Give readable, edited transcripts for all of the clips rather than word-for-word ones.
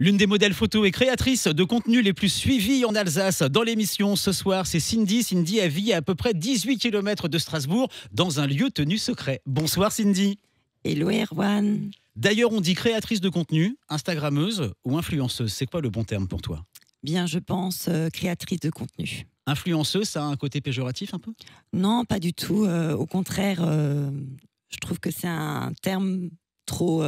L'une des modèles photo et créatrices de contenu les plus suivies en Alsace. Dans l'émission ce soir, c'est Cindy. Cindy, elle vit à peu près 18 km de Strasbourg, dans un lieu tenu secret. Bonsoir Cindy. Hello Erwan. D'ailleurs, on dit créatrice de contenu, instagrammeuse ou influenceuse. C'est quoi le bon terme pour toi? Bien, je pense créatrice de contenu. Influenceuse, ça a un côté péjoratif un peu? Non, pas du tout. Au contraire, je trouve que c'est un terme trop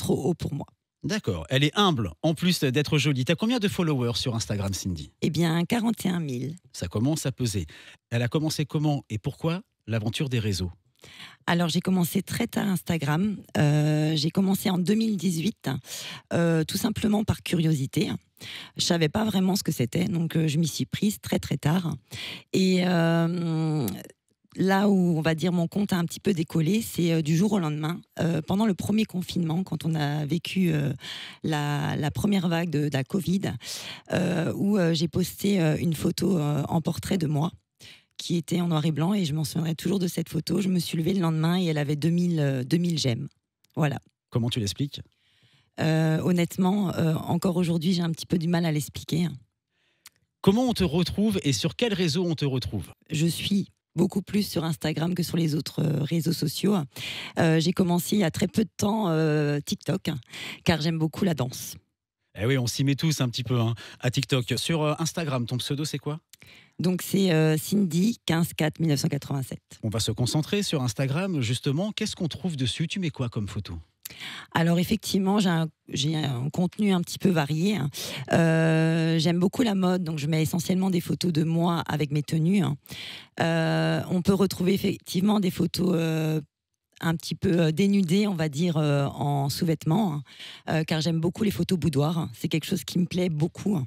haut pour moi. D'accord, elle est humble, en plus d'être jolie. T'as combien de followers sur Instagram, Cindy? Eh bien, 41 000. Ça commence à peser. Elle a commencé comment et pourquoi l'aventure des réseaux? Alors, j'ai commencé très tard Instagram. J'ai commencé en 2018, tout simplement par curiosité. Je savais pas vraiment ce que c'était, donc je m'y suis prise très très tard. Et là où on va dire mon compte a un petit peu décollé, c'est du jour au lendemain, pendant le premier confinement, quand on a vécu la première vague de la Covid, où j'ai posté une photo en portrait de moi, qui était en noir et blanc, et je m'en souviendrai toujours de cette photo. Je me suis levée le lendemain et elle avait 2000 j'aime. Voilà. Comment tu l'expliques? Honnêtement, encore aujourd'hui, j'ai un petit peu du mal à l'expliquer. Comment on te retrouve et sur quel réseau on te retrouve? Je suis beaucoup plus sur Instagram que sur les autres réseaux sociaux. J'ai commencé il y a très peu de temps TikTok, car j'aime beaucoup la danse. Eh oui, on s'y met tous un petit peu à TikTok. Sur Instagram, ton pseudo, c'est quoi? Donc c'est Cindy 15 4 1987. On va se concentrer sur Instagram, justement. Qu'est-ce qu'on trouve dessus? Tu mets quoi comme photo? Alors effectivement, j'ai un contenu un petit peu varié. J'aime beaucoup la mode, donc je mets essentiellement des photos de moi avec mes tenues. On peut retrouver effectivement des photos un petit peu dénudées, on va dire, en sous-vêtements, car j'aime beaucoup les photos boudoir. C'est quelque chose qui me plaît beaucoup.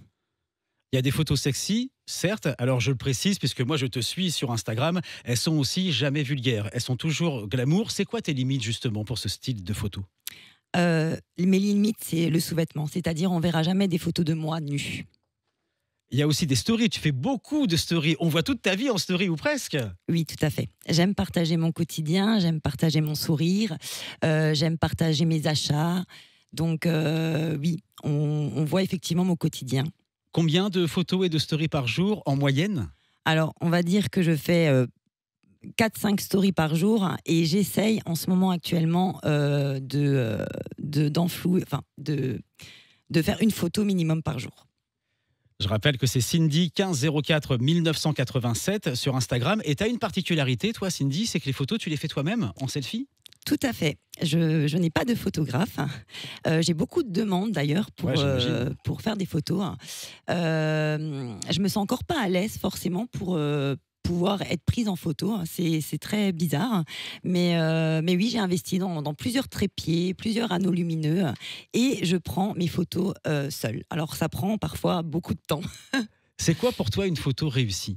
Il y a des photos sexy, certes. Alors je le précise, puisque moi je te suis sur Instagram. Elles sont aussi jamais vulgaires. Elles sont toujours glamour. C'est quoi tes limites, justement, pour ce style de photo? Mes limites, c'est le sous-vêtement. C'est-à-dire, on verra jamais des photos de moi nue. Il y a aussi des stories. Tu fais beaucoup de stories. On voit toute ta vie en story, ou presque. Oui, tout à fait. J'aime partager mon quotidien, j'aime partager mon sourire, j'aime partager mes achats. Donc oui, on voit effectivement mon quotidien. Combien de photos et de stories par jour, en moyenne? Alors, on va dire que je fais 4-5 stories par jour, et j'essaye en ce moment actuellement de faire une photo minimum par jour. Je rappelle que c'est Cindy 1504 1987 sur Instagram. Et tu as une particularité, toi, Cindy, c'est que les photos, tu les fais toi-même en selfie? Tout à fait. Je n'ai pas de photographe. J'ai beaucoup de demandes d'ailleurs Ouais, j'imagine. pour faire des photos. Je me sens encore pas à l'aise forcément pour pouvoir être prise en photo. C'est très bizarre. Mais oui, j'ai investi dans plusieurs trépieds, plusieurs anneaux lumineux, et je prends mes photos seule. Alors ça prend parfois beaucoup de temps. C'est quoi pour toi une photo réussie?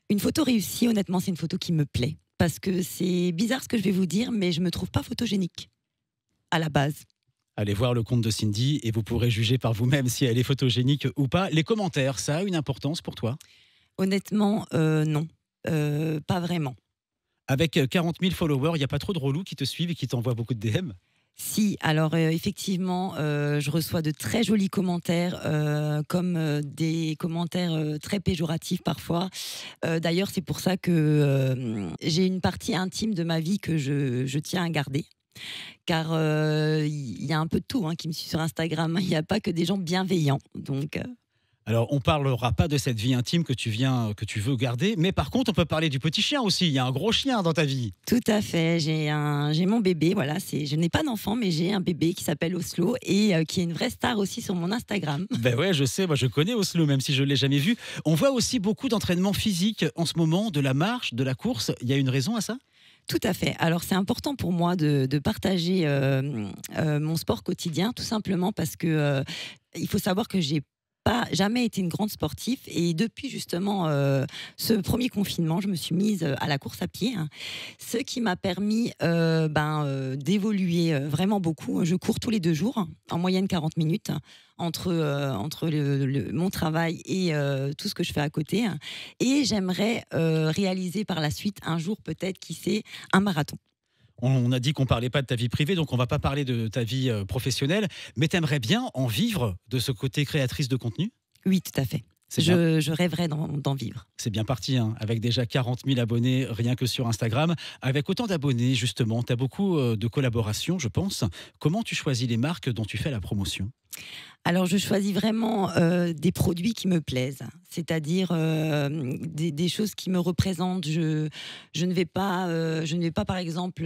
Une photo réussie, honnêtement, c'est une photo qui me plaît. Parce que c'est bizarre ce que je vais vous dire, mais je me trouve pas photogénique à la base. Allez voir le compte de Cindy et vous pourrez juger par vous-même si elle est photogénique ou pas. Les commentaires, ça a une importance pour toi? Honnêtement, non. Pas vraiment. Avec 40 000 followers, il n'y a pas trop de relous qui te suivent et qui t'envoient beaucoup de DM? Si, alors effectivement, je reçois de très jolis commentaires, comme des commentaires très péjoratifs parfois. D'ailleurs, c'est pour ça que j'ai une partie intime de ma vie que je tiens à garder. Car il y a un peu de tout qui me suit sur Instagram. Il n'y a pas que des gens bienveillants. Donc, Alors, on parlera pas de cette vie intime que tu veux garder, mais par contre, on peut parler du petit chien aussi. Il y a un gros chien dans ta vie. tout à fait. J'ai mon bébé. Voilà, je n'ai pas d'enfant, mais j'ai un bébé qui s'appelle Oslo, et qui est une vraie star aussi sur mon Instagram. Ben ouais, je sais, moi je connais Oslo, même si je l'ai jamais vu. On voit aussi beaucoup d'entraînement physique en ce moment, de la marche, de la course. Il y a une raison à ça? Tout à fait. Alors c'est important pour moi de partager mon sport quotidien, tout simplement parce que il faut savoir que j'ai pas jamais été une grande sportive, et depuis justement ce premier confinement, je me suis mise à la course à pied, ce qui m'a permis d'évoluer vraiment beaucoup. Je cours tous les 2 jours, en moyenne 40 minutes, entre mon travail et tout ce que je fais à côté. Et j'aimerais réaliser par la suite un jour, peut-être, qui sait, un marathon. On a dit qu'on parlait pas de ta vie privée, donc on va pas parler de ta vie professionnelle, mais tu aimerais bien en vivre de ce côté créatrice de contenu? Oui, tout à fait. C'est bien, Je rêverais d'en vivre. c'est bien parti, hein, avec déjà 40 000 abonnés rien que sur Instagram. Avec autant d'abonnés, justement, tu as beaucoup de collaborations, je pense. Comment tu choisis les marques dont tu fais la promotion? Alors, je choisis vraiment des produits qui me plaisent, c'est-à-dire des choses qui me représentent. Je ne vais pas, par exemple,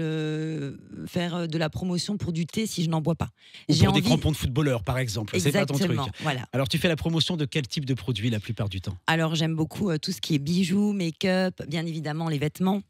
faire de la promotion pour du thé si je n'en bois pas. Ou J'ai pour des envie. crampons de footballeurs, par exemple. C'est pas ton truc. Exactement, voilà. Alors, tu fais la promotion de quel type de produit la plupart du temps? Alors, j'aime beaucoup tout ce qui est bijoux, make-up, bien évidemment les vêtements,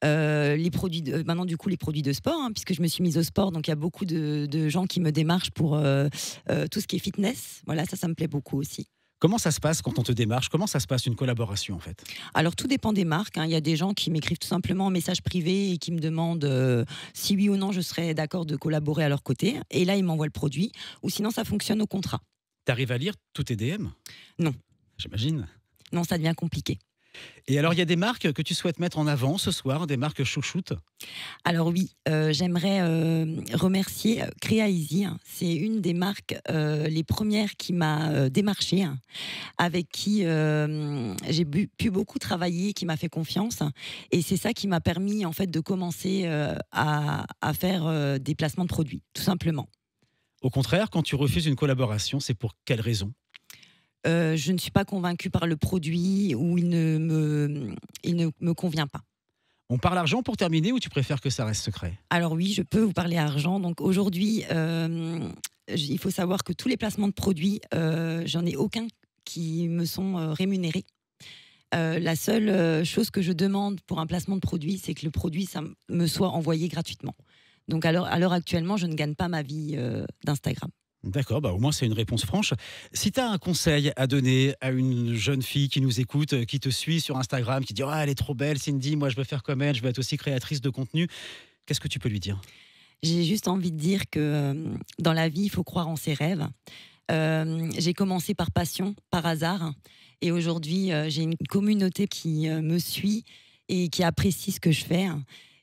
les produits maintenant du coup les produits de sport, hein, puisque je me suis mise au sport, donc il y a beaucoup de gens qui me démarchent pour tout ce qui est fitness. Voilà, ça me plaît beaucoup aussi. Comment ça se passe quand on te démarche? Comment ça se passe une collaboration, en fait? Alors tout dépend des marques, hein. Il y a des gens qui m'écrivent tout simplement en message privé et qui me demandent si oui ou non je serais d'accord de collaborer à leur côté. Et là, ils m'envoient le produit. Ou sinon, ça fonctionne au contrat. Tu arrives à lire tous tes DM? Non, J'imagine. non, ça devient compliqué. Et alors, il y a des marques que tu souhaites mettre en avant ce soir, des marques chouchoutes? Alors oui, j'aimerais remercier Créa Easy, hein. C'est une des marques les premières qui m'a démarché, hein, avec qui j'ai pu beaucoup travailler, qui m'a fait confiance. Et c'est ça qui m'a permis en fait de commencer à faire des placements de produits, tout simplement. Au contraire, quand tu refuses une collaboration, c'est pour quelle raison? Je ne suis pas convaincue par le produit ou il ne me convient pas. On parle argent pour terminer ou tu préfères que ça reste secret? Alors oui, je peux vous parler argent. Donc aujourd'hui, il faut savoir que tous les placements de produits, j'en ai aucun qui me sont rémunérés. La seule chose que je demande pour un placement de produit, c'est que le produit me soit envoyé gratuitement. Donc à l'heure actuellement, je ne gagne pas ma vie d'Instagram. D'accord, bah au moins c'est une réponse franche. Si tu as un conseil à donner à une jeune fille qui nous écoute, qui te suit sur Instagram, qui dit ah, elle est trop belle, Cindy, moi je veux faire comme elle, je veux être aussi créatrice de contenu, qu'est-ce que tu peux lui dire? J'ai juste envie de dire que dans la vie, il faut croire en ses rêves. J'ai commencé par passion, par hasard. Et aujourd'hui, j'ai une communauté qui me suit et qui apprécie ce que je fais.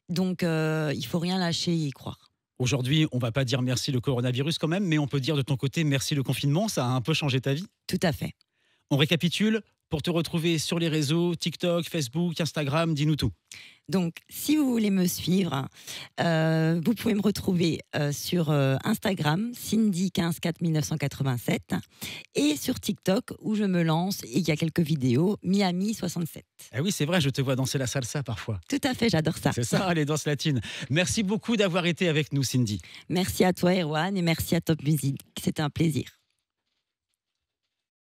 Donc, il faut rien lâcher et y croire. Aujourd'hui, on va pas dire merci le coronavirus quand même, mais on peut dire de ton côté merci le confinement, ça a un peu changé ta vie? Tout à fait. On récapitule, pour te retrouver sur les réseaux, TikTok, Facebook, Instagram, dis-nous tout. Donc, si vous voulez me suivre, vous pouvez me retrouver sur Instagram, Cindy15 4 1987, et sur TikTok, où je me lance, et il y a quelques vidéos, Miami 67. Ah oui, c'est vrai, je te vois danser la salsa parfois. Tout à fait, j'adore ça. C'est ça, les danses latines. Merci beaucoup d'avoir été avec nous, Cindy. Merci à toi, Erwan, et merci à Top Music. C'était un plaisir.